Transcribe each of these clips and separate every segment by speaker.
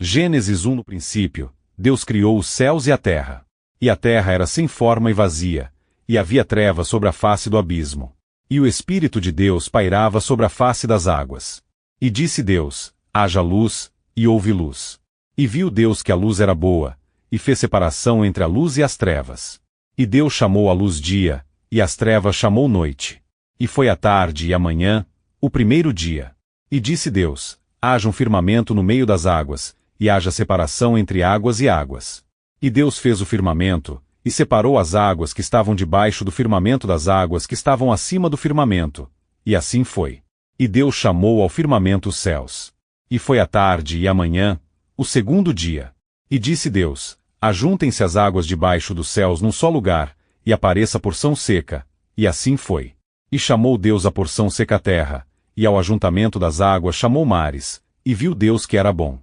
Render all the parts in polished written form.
Speaker 1: Gênesis 1. No princípio, Deus criou os céus e a terra. E a terra era sem forma e vazia, e havia trevas sobre a face do abismo. E o Espírito de Deus pairava sobre a face das águas. E disse Deus: haja luz, e houve luz. E viu Deus que a luz era boa, e fez separação entre a luz e as trevas. E Deus chamou a luz dia, e as trevas chamou noite. E foi a tarde e a manhã, o primeiro dia. E disse Deus: haja um firmamento no meio das águas, e haja separação entre águas e águas. E Deus fez o firmamento, e separou as águas que estavam debaixo do firmamento das águas que estavam acima do firmamento. E assim foi. E Deus chamou ao firmamento os céus. E foi a tarde e a manhã, o segundo dia. E disse Deus: ajuntem-se as águas debaixo dos céus num só lugar, e apareça a porção seca. E assim foi. E chamou Deus a porção seca a terra, e ao ajuntamento das águas chamou mares, e viu Deus que era bom.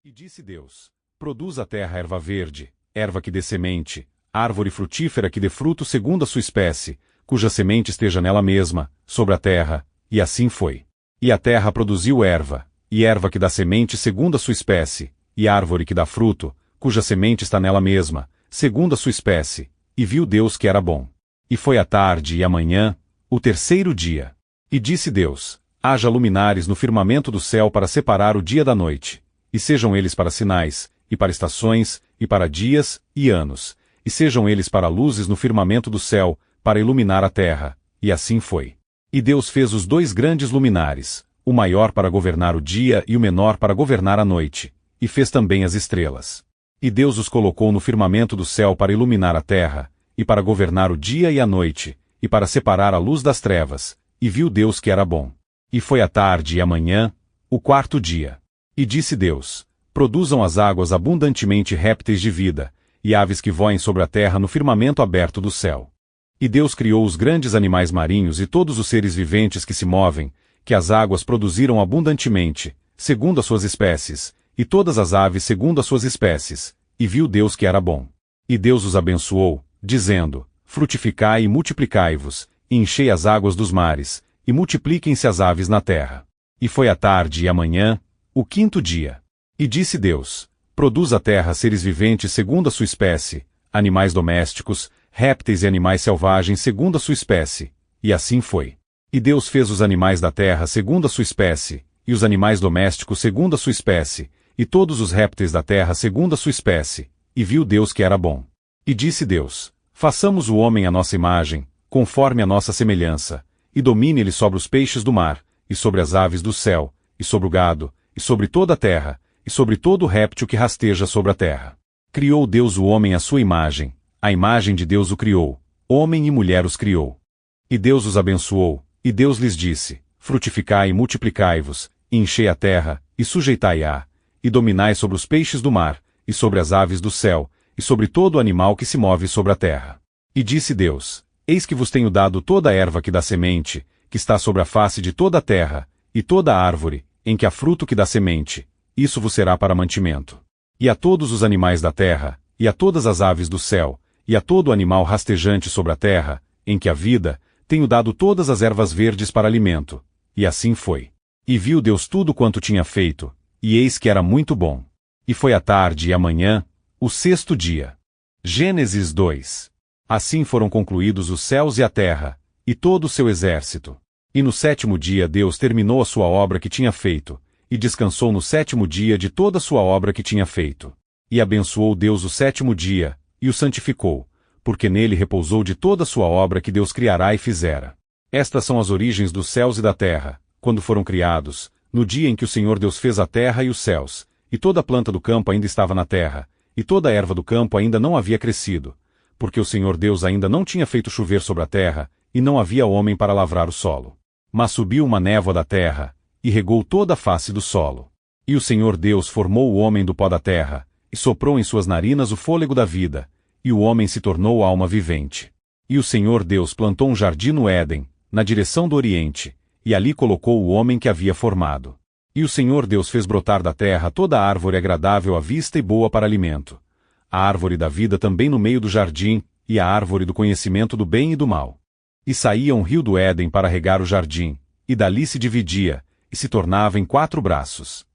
Speaker 1: E disse Deus: produz a terra erva verde, erva que dê semente, árvore frutífera que dê fruto segundo a sua espécie, cuja semente esteja nela mesma, sobre a terra, e assim foi. E a terra produziu erva, e erva que dá semente segundo a sua espécie, e árvore que dá fruto, cuja semente está nela mesma, segundo a sua espécie, e viu Deus que era bom. E foi a tarde e a manhã, o terceiro dia. E disse Deus: haja luminares no firmamento do céu para separar o dia da noite, e sejam eles para sinais, e para estações, e para dias, e anos, e sejam eles para luzes no firmamento do céu, para iluminar a terra. E assim foi. E Deus fez os dois grandes luminares, o maior para governar o dia e o menor para governar a noite, e fez também as estrelas. E Deus os colocou no firmamento do céu para iluminar a terra, e para governar o dia e a noite, e para separar a luz das trevas, e viu Deus que era bom. E foi a tarde e a manhã, o quarto dia. E disse Deus: produzam as águas abundantemente répteis de vida, e aves que voem sobre a terra no firmamento aberto do céu. E Deus criou os grandes animais marinhos e todos os seres viventes que se movem, que as águas produziram abundantemente, segundo as suas espécies, e todas as aves segundo as suas espécies, e viu Deus que era bom. E Deus os abençoou, dizendo: frutificai e multiplicai-vos, e enchei as águas dos mares, e multipliquem-se as aves na terra. E foi a tarde e a manhã, o quinto dia. E disse Deus: produz a terra seres viventes segundo a sua espécie, animais domésticos, répteis e animais selvagens segundo a sua espécie. E assim foi. E Deus fez os animais da terra segundo a sua espécie, e os animais domésticos segundo a sua espécie, e todos os répteis da terra segundo a sua espécie, e viu Deus que era bom. E disse Deus: façamos o homem à nossa imagem, conforme a nossa semelhança, e domine ele sobre os peixes do mar, e sobre as aves do céu, e sobre o gado, e sobre toda a terra, e sobre todo o réptil que rasteja sobre a terra. Criou Deus o homem à sua imagem, a imagem de Deus o criou, homem e mulher os criou. E Deus os abençoou, e Deus lhes disse: frutificai e multiplicai-vos, e enchei a terra, e sujeitai-a, e dominai sobre os peixes do mar, e sobre as aves do céu, e sobre todo o animal que se move sobre a terra. E disse Deus: eis que vos tenho dado toda a erva que dá semente, que está sobre a face de toda a terra, e toda a árvore, em que há fruto que dá semente, isso vos será para mantimento. E a todos os animais da terra, e a todas as aves do céu, e a todo animal rastejante sobre a terra, em que há vida, tenho dado todas as ervas verdes para alimento. E assim foi. E viu Deus tudo quanto tinha feito, e eis que era muito bom. E foi a tarde e a manhã, o sexto dia. Gênesis 2. Assim foram concluídos os céus e a terra, e todo o seu exército. E no sétimo dia Deus terminou a sua obra que tinha feito, e descansou no sétimo dia de toda a sua obra que tinha feito. E abençoou Deus o sétimo dia, e o santificou, porque nele repousou de toda a sua obra que Deus criará e fizera. Estas são as origens dos céus e da terra, quando foram criados, no dia em que o Senhor Deus fez a terra e os céus, e toda a planta do campo ainda estava na terra, e toda a erva do campo ainda não havia crescido, porque o Senhor Deus ainda não tinha feito chover sobre a terra, e não havia homem para lavrar o solo. Mas subiu uma névoa da terra, e regou toda a face do solo. E o Senhor Deus formou o homem do pó da terra, e soprou em suas narinas o fôlego da vida, e o homem se tornou alma vivente. E o Senhor Deus plantou um jardim no Éden, na direção do Oriente, e ali colocou o homem que havia formado. E o Senhor Deus fez brotar da terra toda a árvore agradável à vista e boa para alimento. A árvore da vida também no meio do jardim, e a árvore do conhecimento do bem e do mal. E saía um rio do Éden para regar o jardim, e dali se dividia, e se tornava em 4 braços.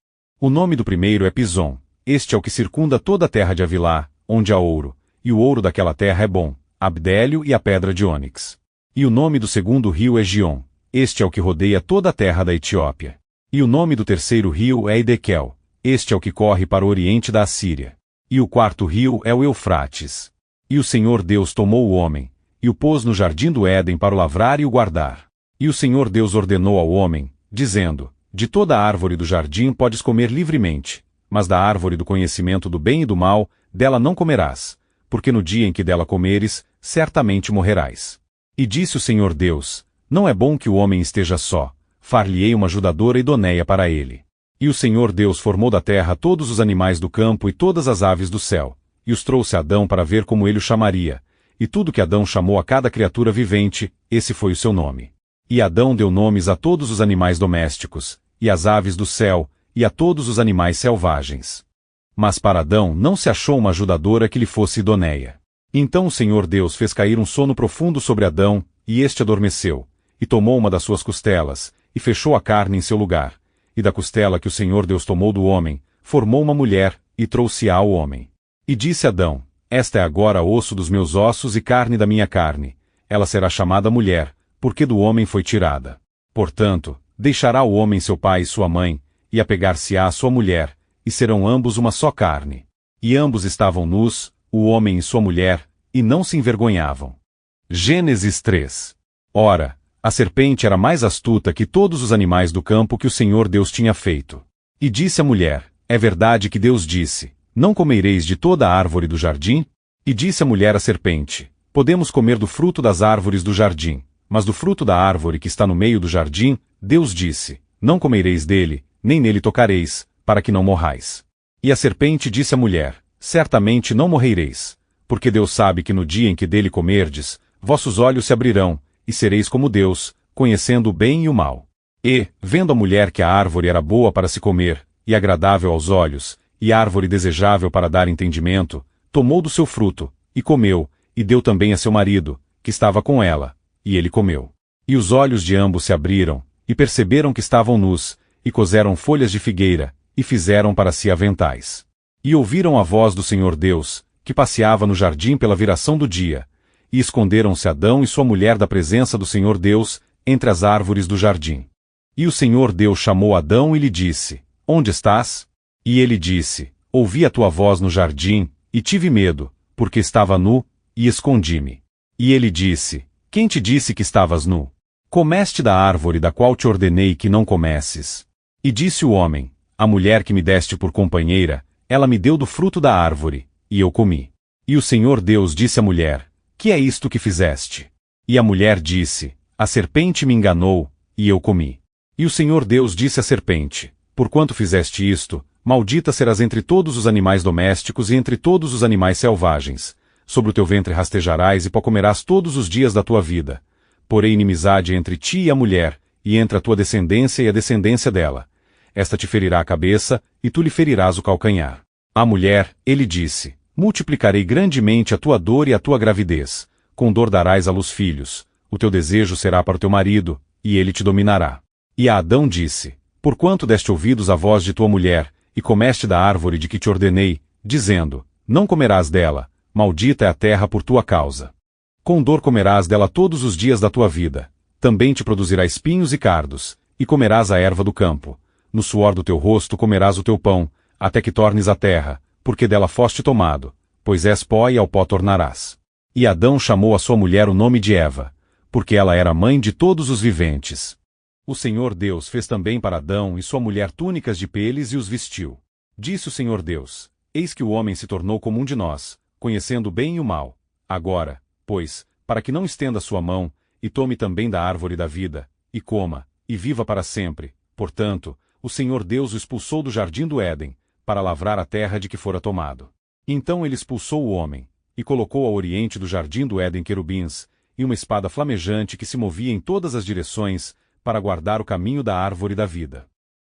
Speaker 1: O nome do primeiro é Pison, este é o que circunda toda a terra de Havilá, onde há ouro, e o ouro daquela terra é bom, abdélio e a pedra de ônix. E o nome do segundo rio é Gion, este é o que rodeia toda a terra da Etiópia. E o nome do terceiro rio é Edequel, este é o que corre para o oriente da Assíria. E o quarto rio é o Eufrates. E o Senhor Deus tomou o homem, e o pôs no jardim do Éden para o lavrar e o guardar. E o Senhor Deus ordenou ao homem, dizendo: de toda a árvore do jardim podes comer livremente, mas da árvore do conhecimento do bem e do mal, dela não comerás, porque no dia em que dela comeres, certamente morrerás. E disse o Senhor Deus: não é bom que o homem esteja só, far-lhe-ei uma ajudadora idoneia para ele. E o Senhor Deus formou da terra todos os animais do campo e todas as aves do céu, e os trouxe a Adão para ver como ele o chamaria. E tudo que Adão chamou a cada criatura vivente, esse foi o seu nome. E Adão deu nomes a todos os animais domésticos, e às aves do céu, e a todos os animais selvagens. Mas para Adão não se achou uma ajudadora que lhe fosse idoneia. Então o Senhor Deus fez cair um sono profundo sobre Adão, e este adormeceu, e tomou uma das suas costelas, e fechou a carne em seu lugar. E da costela que o Senhor Deus tomou do homem, formou uma mulher, e trouxe-a ao homem. E disse Adão: esta é agora osso dos meus ossos e carne da minha carne. Ela será chamada mulher, porque do homem foi tirada. Portanto, deixará o homem seu pai e sua mãe, e apegar-se-á à sua mulher, e serão ambos uma só carne. E ambos estavam nus, o homem e sua mulher, e não se envergonhavam. Gênesis 3. Ora, a serpente era mais astuta que todos os animais do campo que o Senhor Deus tinha feito. E disse a mulher: é verdade que Deus disse: não comereis de toda a árvore do jardim? E disse a mulher à serpente: podemos comer do fruto das árvores do jardim, mas do fruto da árvore que está no meio do jardim, Deus disse: não comereis dele, nem nele tocareis, para que não morrais. E a serpente disse à mulher: certamente não morrereis, porque Deus sabe que no dia em que dele comerdes, vossos olhos se abrirão, e sereis como Deus, conhecendo o bem e o mal. E, vendo a mulher que a árvore era boa para se comer, e agradável aos olhos, e árvore desejável para dar entendimento, tomou do seu fruto, e comeu, e deu também a seu marido, que estava com ela, e ele comeu. E os olhos de ambos se abriram, e perceberam que estavam nus, e coseram folhas de figueira, e fizeram para si aventais. E ouviram a voz do Senhor Deus, que passeava no jardim pela viração do dia, e esconderam-se Adão e sua mulher da presença do Senhor Deus, entre as árvores do jardim. E o Senhor Deus chamou Adão e lhe disse: onde estás? E ele disse: ouvi a tua voz no jardim, e tive medo, porque estava nu, e escondi-me. E ele disse: quem te disse que estavas nu? Comeste da árvore da qual te ordenei que não comesses. E disse o homem: a mulher que me deste por companheira, ela me deu do fruto da árvore, e eu comi. E o Senhor Deus disse à mulher: que é isto que fizeste? E a mulher disse: a serpente me enganou, e eu comi. E o Senhor Deus disse à serpente: porquanto fizeste isto, maldita serás entre todos os animais domésticos e entre todos os animais selvagens. Sobre o teu ventre rastejarás e pó comerás todos os dias da tua vida. Porém inimizade entre ti e a mulher, e entre a tua descendência e a descendência dela. Esta te ferirá a cabeça, e tu lhe ferirás o calcanhar. À mulher, ele disse: multiplicarei grandemente a tua dor e a tua gravidez. Com dor darás à luz filhos. O teu desejo será para o teu marido, e ele te dominará. E a Adão disse: porquanto deste ouvidos à voz de tua mulher, e comeste da árvore de que te ordenei, dizendo: não comerás dela, maldita é a terra por tua causa. Com dor comerás dela todos os dias da tua vida. Também te produzirá espinhos e cardos, e comerás a erva do campo. No suor do teu rosto comerás o teu pão, até que tornes a terra, porque dela foste tomado, pois és pó e ao pó tornarás. E Adão chamou a sua mulher o nome de Eva, porque ela era mãe de todos os viventes. O Senhor Deus fez também para Adão e sua mulher túnicas de peles e os vestiu. Disse o Senhor Deus: eis que o homem se tornou como um de nós, conhecendo o bem e o mal. Agora, pois, para que não estenda sua mão, e tome também da árvore da vida, e coma, e viva para sempre. Portanto, o Senhor Deus o expulsou do jardim do Éden, para lavrar a terra de que fora tomado. Então ele expulsou o homem, e colocou ao oriente do jardim do Éden querubins, e uma espada flamejante que se movia em todas as direções, para guardar o caminho da árvore da vida.